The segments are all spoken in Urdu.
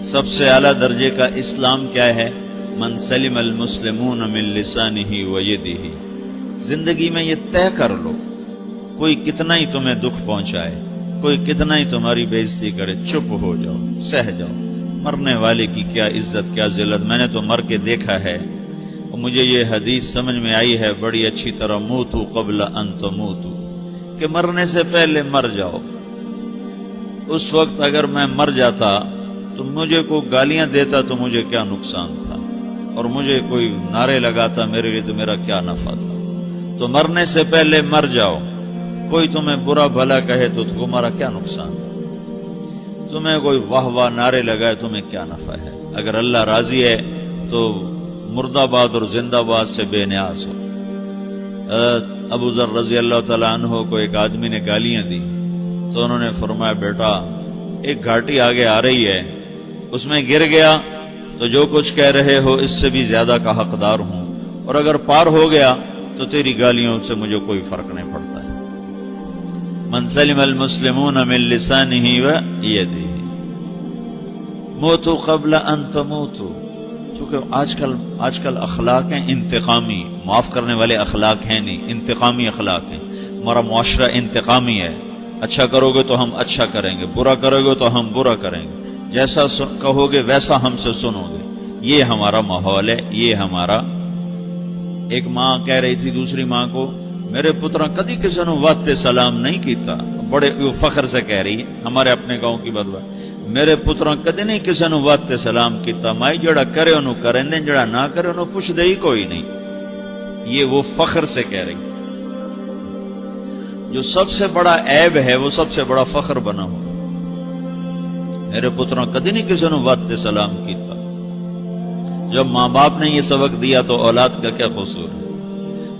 سب سے اعلیٰ درجے کا اسلام کیا ہے؟ من سلم المسلمون من لسانہ و یدہ. زندگی میں یہ طے کر لو، کوئی کتنا ہی تمہیں دکھ پہنچائے، کوئی کتنا ہی تمہاری بےعزتی کرے، چپ ہو جاؤ، سہ جاؤ. مرنے والے کی کیا عزت، کیا ذلت. میں نے تو مر کے دیکھا ہے، اور مجھے یہ حدیث سمجھ میں آئی ہے بڑی اچھی طرح، موتوا قبل ان تموتوا، کہ مرنے سے پہلے مر جاؤ. اس وقت اگر میں مر جاتا تو مجھے کوئی گالیاں دیتا تو مجھے کیا نقصان تھا، اور مجھے کوئی نعرے لگاتا میرے لیے تو میرا کیا نفع تھا. تو مرنے سے پہلے مر جاؤ. کوئی تمہیں برا بھلا کہے تو تمہارا کیا نقصان ہے، تمہیں کوئی واہ واہ نعرے لگائے تمہیں کیا نفع ہے. اگر اللہ راضی ہے تو مردہ باد اور زندہ باد سے بے نیاز ہو. ابو ذر رضی اللہ تعالیٰ عنہ کو ایک آدمی نے گالیاں دی تو انہوں نے فرمایا بیٹا ایک گھاٹی آگے آ رہی ہے، اس میں گر گیا تو جو کچھ کہہ رہے ہو اس سے بھی زیادہ کا حقدار ہوں، اور اگر پار ہو گیا تو تیری گالیوں سے مجھے کوئی فرق نہیں پڑتا ہے. من سلم المسلمون من لسانہ و یدہ موتوا قبل ان تموتوا. چونکہ آج کل اخلاق ہیں انتقامی، معاف کرنے والے اخلاق ہیں نہیں، انتقامی اخلاق ہیں. ہمارا معاشرہ انتقامی ہے، اچھا کرو گے تو ہم اچھا کریں گے، برا کرو گے تو ہم برا کریں گے، جیسا کہو گے ویسا ہم سے سنو گے. یہ ہمارا ماحول ہے، یہ ہمارا. ایک ماں کہہ رہی تھی دوسری ماں کو، میرے پترا کدی کسی نے وقت سلام نہیں کیتا. بڑے فخر سے کہہ رہی ہے، ہمارے اپنے گاؤں کی بات. میرے پترا کدی نہیں کسی نے وقت سلام کیتا، مائی جڑا کرے انہوں کریں دیں، جڑا نہ کرے انہوں پوچھ دے ہی کوئی نہیں. یہ وہ فخر سے کہہ رہی. جو سب سے بڑا عیب ہے وہ سب سے بڑا فخر بنا ہو. میرے پترا کدی نہیں کسی نے وقت سلام کیتا. جب ماں باپ نے یہ سبق دیا تو اولاد کا کیا قصور ہے.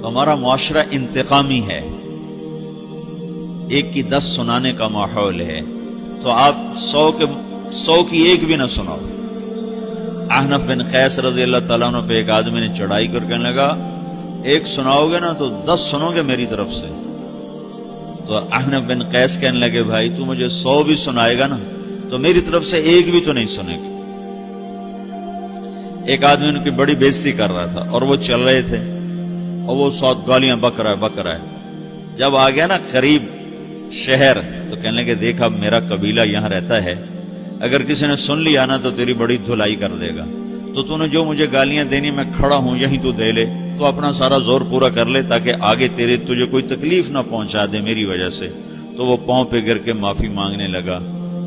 ہمارا معاشرہ انتقامی ہے، ایک کی 10 سنانے کا ماحول ہے، تو آپ 100 کی ایک بھی نہ سناؤ. احنف بن قیس رضی اللہ تعالیٰ عنہ پہ ایک آدمی نے چڑھائی کر کہنے لگا ایک سناؤ گے نا تو 10 سنو گے میری طرف سے. تو احنف بن قیس کہنے لگے بھائی تو مجھے 100 بھی سنائے گا نا تو میری طرف سے ایک بھی تو نہیں سنے گا. ایک آدمی ان کی بڑی بےزتی کر رہا تھا اور وہ چل رہے تھے اور وہ 100 گالیاں بک رہا ہے. جب آ گیا نا قریب شہر تو کہنے لگے دیکھا میرا قبیلہ یہاں رہتا ہے، اگر کسی نے سن لیا نا تو تیری بڑی دھلائی کر دے گا، تو نے جو مجھے گالیاں دینی میں کھڑا ہوں یہیں تو دے لے، تو اپنا سارا زور پورا کر لے تاکہ آگے تجھے کوئی تکلیف نہ پہنچا دے میری وجہ سے. تو وہ پاؤں پہ گر کے معافی مانگنے لگا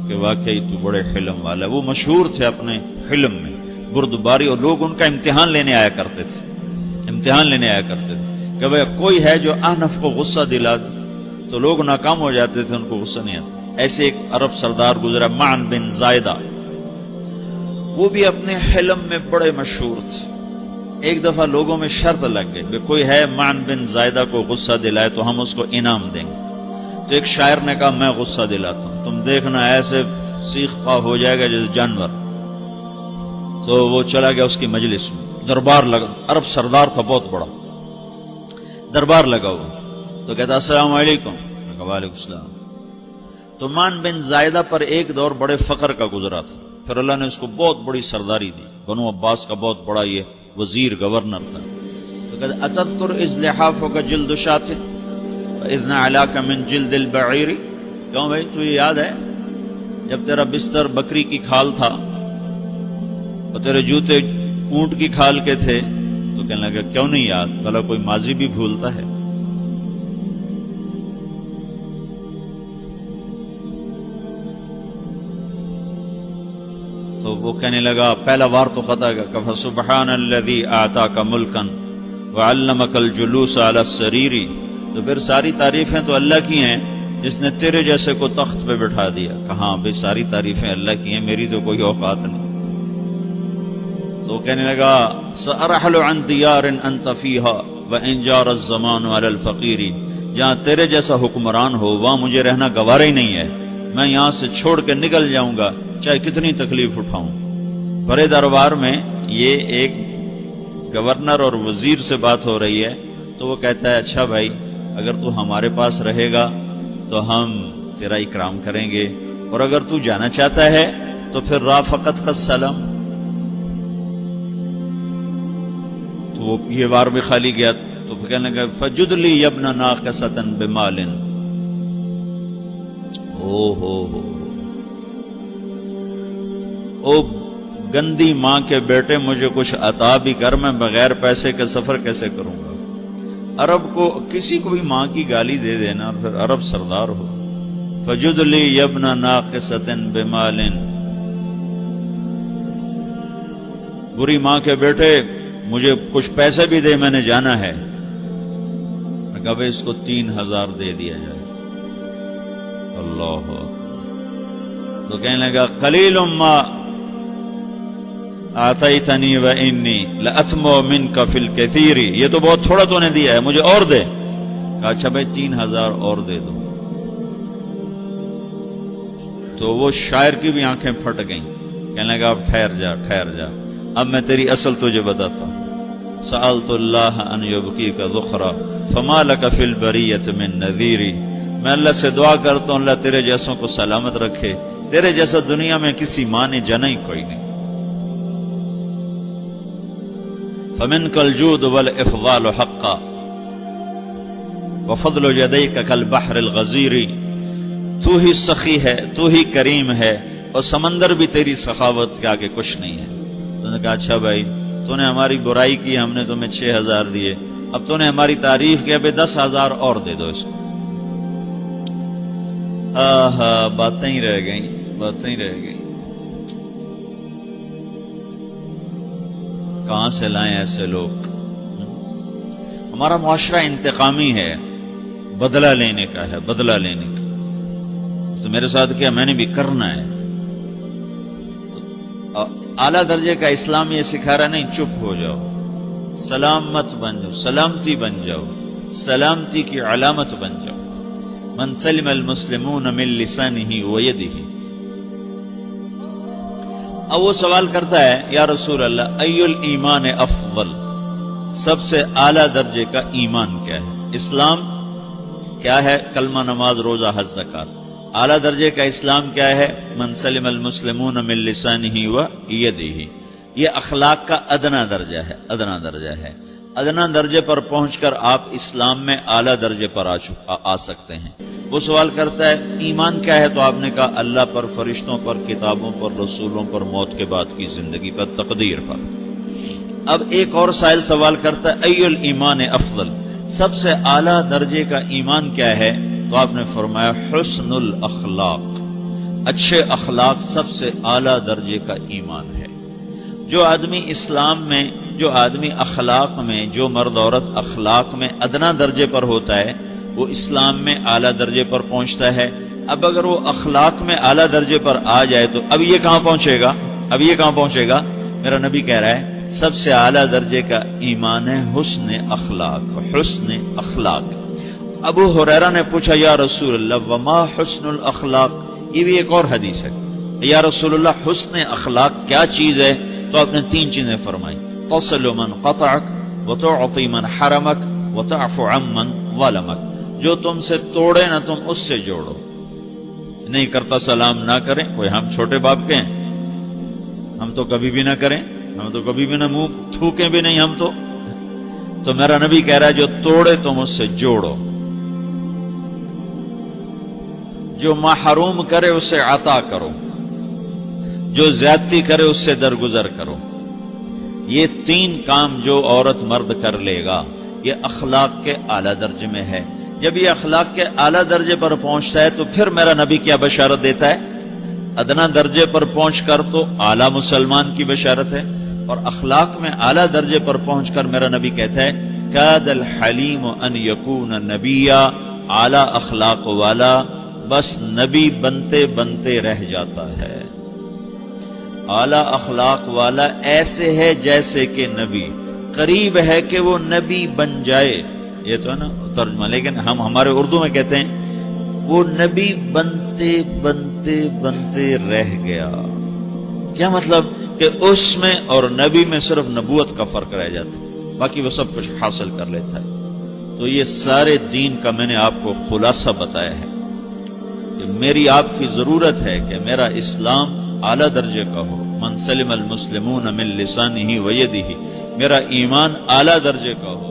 کہ واقعی تو بڑے حلم والا. وہ مشہور تھے اپنے حلم میں، بردباری، اور لوگ ان کا امتحان لینے آیا کرتے تھے کہ بھئی کوئی ہے جو احنف کو غصہ دلا دے، تو لوگ ناکام ہو جاتے تھے، ان کو غصہ نہیں آتا. ایسے ایک عرب سردار گزرا معن بن زائدہ، وہ بھی اپنے حلم میں بڑے مشہور تھے. ایک دفعہ لوگوں میں شرط لگ گئی کہ کوئی ہے معن بن زائدہ کو غصہ دلائے تو ہم اس کو انعام دیں گے. تو ایک شاعر نے کہا میں غصہ دلاتا ہوں، تم دیکھنا ایسے سیخ پا ہو جائے گا جیسے جانور. تو وہ چلا گیا اس کی مجلس میں، دربار لگا، عرب سردار تھا بہت بڑا، دربار لگا ہوا. تو کہتا السلام علیکم. وعلیکم السلام. تو معن بن زائدہ پر ایک دور بڑے فقر کا گزرا تھا، پھر اللہ نے اس کو بہت بڑی سرداری دی، بنو عباس کا بہت بڑا یہ وزیر گورنر تھا. تو کہتا اتذکر اذ لحافک جلد شاۃ واذ نعلاک من جلد البعیر. کیوں بھائی تجھے یاد ہے جب تیرا بستر بکری کی کھال تھا اور تیرے جوتے اونٹ کی کھال کے تھے؟ تو کہنے لگا کیوں نہیں یاد، بھلا کوئی ماضی بھی بھولتا ہے. تو وہ کہنے لگا پہلا وار تو خطا کا کہ سبحان الذی اعطاک ملکا وعلمک الجلوس علی السریر. تو پھر ساری تعریفیں تو اللہ کی ہیں جس نے تیرے جیسے کو تخت پہ بٹھا دیا. کہاں بھئی ساری تعریفیں اللہ کی ہیں، میری تو کوئی اوقات نہیں. تو کہنے لگا سأرحل عن دیار انت فیہا وان جار الزمان علی الفقیر. جہاں تیرے جیسا حکمران ہو وہاں مجھے رہنا گوارا ہی نہیں ہے، میں یہاں سے چھوڑ کے نکل جاؤں گا چاہے کتنی تکلیف اٹھاؤں. بڑے دربار میں یہ ایک گورنر اور وزیر سے بات ہو رہی ہے تو وہ کہتا ہے اچھا بھائی اگر تو ہمارے پاس رہے گا تو ہم تیرا اکرام کریں گے، اور اگر تو جانا چاہتا ہے تو پھر رافقت کا سلام، تو وہ یہ بار بھی خالی گیا تو کہنے لگا فجد لی ابن ناقصۃ بمال، او گندی ماں کے بیٹے مجھے کچھ عطا بھی کر، میں بغیر پیسے کے سفر کیسے کروں گا؟ عرب کو کسی کو بھی ماں کی گالی دے دینا اور پھر عرب سردار ہو۔ فجد لی ابن ناقصۃ بمال، بری ماں کے بیٹے مجھے کچھ پیسے بھی دے، میں نے جانا ہے۔ میں کہا اس کو 3000 دے دیا جائے۔ اللہ، تو کہنے لگا قلیل ما آتیتنی و انی لأطمع منک فی الکثیر، یہ تو بہت تھوڑا تو نے دیا ہے، مجھے اور دے۔ کہا اچھا بھائی 3000 اور دے دو۔ تو وہ شاعر کی بھی آنکھیں پھٹ گئیں، کہنے لگا اب ٹھہر جا ٹھہر جا، اب میں تیری اصل تجھے بتاتا ہوں۔ سألت اللہ ان یبکیک ذخرا فما لک فی البریۃ من نذیری، میں اللہ سے دعا کرتا ہوں اللہ تیرے جیسوں کو سلامت رکھے، تیرے جیسا دنیا میں کسی ماں نے جنا ہی کوئی نہیں۔ فمنک الجود والافضال حقا وفضل یدیک کالبحر الغزیر، تو ہی سخی ہے، تو ہی کریم ہے، اور سمندر بھی تیری سخاوت کے آگے کچھ نہیں ہے۔ تو نے کہا اچھا بھائی تو نے ہماری برائی کی، ہم نے تمہیں 6000 دیے، اب تو نے ہماری تعریف کی، اب 10,000 اور دے دو اس کو۔ باتیں ہی رہ گئیں، باتیں ہی رہ گئیں۔ کہاں سے لائیں ایسے لوگ؟ ہمارا معاشرہ انتقامی ہے، بدلہ لینے کا ہے، بدلہ لینے کا۔ تو میرے ساتھ کیا میں نے بھی کرنا ہے۔ تو اعلیٰ درجے کا اسلام یہ سکھا رہا نہیں چپ ہو جاؤ، سلامت بن جاؤ، سلامتی بن جاؤ، سلامتی کی علامت بن جاؤ۔ من سلم المسلمون من لسانہ ویدہ۔ اب وہ سوال کرتا ہے یا رسول اللہ ای الایمان افضل، سب سے اعلیٰ درجے کا ایمان کیا ہے؟ اسلام کیا ہے؟ کلمہ، نماز، روزہ، حج، زکات۔ اعلیٰ درجے کا اسلام کیا ہے؟ من سلم المسلمون من لسانہ ویدہ۔ یہ اخلاق کا ادنا درجہ ہے، ادنا درجہ ہے۔ ادنا درجے پر پہنچ کر آپ اسلام میں اعلیٰ درجے پر آ سکتے ہیں۔ وہ سوال کرتا ہے ایمان کیا ہے؟ تو آپ نے کہا اللہ پر، فرشتوں پر، کتابوں پر، رسولوں پر، موت کے بعد کی زندگی پر، تقدیر پر۔ اب ایک اور سائل سوال کرتا ہے ای الایمان افضل، سب سے اعلیٰ درجے کا ایمان کیا ہے؟ تو آپ نے فرمایا حسن الاخلاق، اچھے اخلاق سب سے اعلیٰ درجے کا ایمان ہے۔ جو آدمی اسلام میں، جو آدمی اخلاق میں، جو مرد عورت اخلاق میں ادنا درجے پر ہوتا ہے وہ اسلام میں اعلیٰ درجے پر پہنچتا ہے۔ اب اگر وہ اخلاق میں اعلیٰ درجے پر آ جائے تو اب یہ کہاں پہنچے گا؟ اب یہ کہاں پہنچے گا؟ میرا نبی کہہ رہا ہے سب سے اعلیٰ درجے کا ایمان ہے حسن اخلاق، حسن اخلاق۔ ابو ہریرہ نے پوچھا یا رسول اللہ وما حسن الاخلاق، یہ بھی ایک اور حدیث ہے، یا رسول اللہ حسن اخلاق کیا چیز ہے؟ تو آپ نے 3 چیزیں فرمائی، تصل من قطعک وتعطی من حرمک وتعفو عمن ظلمک، جو تم سے توڑے نہ تم اس سے جوڑو، نہیں کرتا سلام نہ کریں، کوئی ہم چھوٹے باپ کے ہیں، ہم تو کبھی بھی نہ کریں، ہم تو کبھی بھی نہ منہ تھوکیں بھی نہیں ہم تو میرا نبی کہہ رہا ہے جو توڑے تم اس سے جوڑو، جو محروم کرے اس سے عطا کرو، جو زیادتی کرے اس سے درگزر کرو۔ یہ 3 کام جو عورت مرد کر لے گا یہ اخلاق کے اعلیٰ درجے میں ہے۔ جب یہ اخلاق کے اعلیٰ درجے پر پہنچتا ہے تو پھر میرا نبی کیا بشارت دیتا ہے؟ ادنا درجے پر پہنچ کر تو اعلیٰ مسلمان کی بشارت ہے، اور اخلاق میں اعلیٰ درجے پر پہنچ کر میرا نبی کہتا ہے کاد الحلیم ان یکون نبیا، اعلیٰ اخلاق والا بس نبی بنتے بنتے رہ جاتا ہے۔ اعلیٰ اخلاق والا ایسے ہے جیسے کہ نبی، قریب ہے کہ وہ نبی بن جائے، یہ تو ہے نا ترجمہ، لیکن ہم ہمارے اردو میں کہتے ہیں وہ نبی بنتے بنتے بنتے رہ گیا۔ کیا مطلب؟ کہ اس میں اور نبی میں صرف نبوت کا فرق رہ جاتا، باقی وہ سب کچھ حاصل کر لیتا ہے۔ تو یہ سارے دین کا میں نے آپ کو خلاصہ بتایا ہے کہ میری آپ کی ضرورت ہے کہ میرا اسلام اعلیٰ درجے کا ہو، من سلم المسلمون من لسانہ و یدہ، میرا ایمان اعلیٰ درجے کا ہو،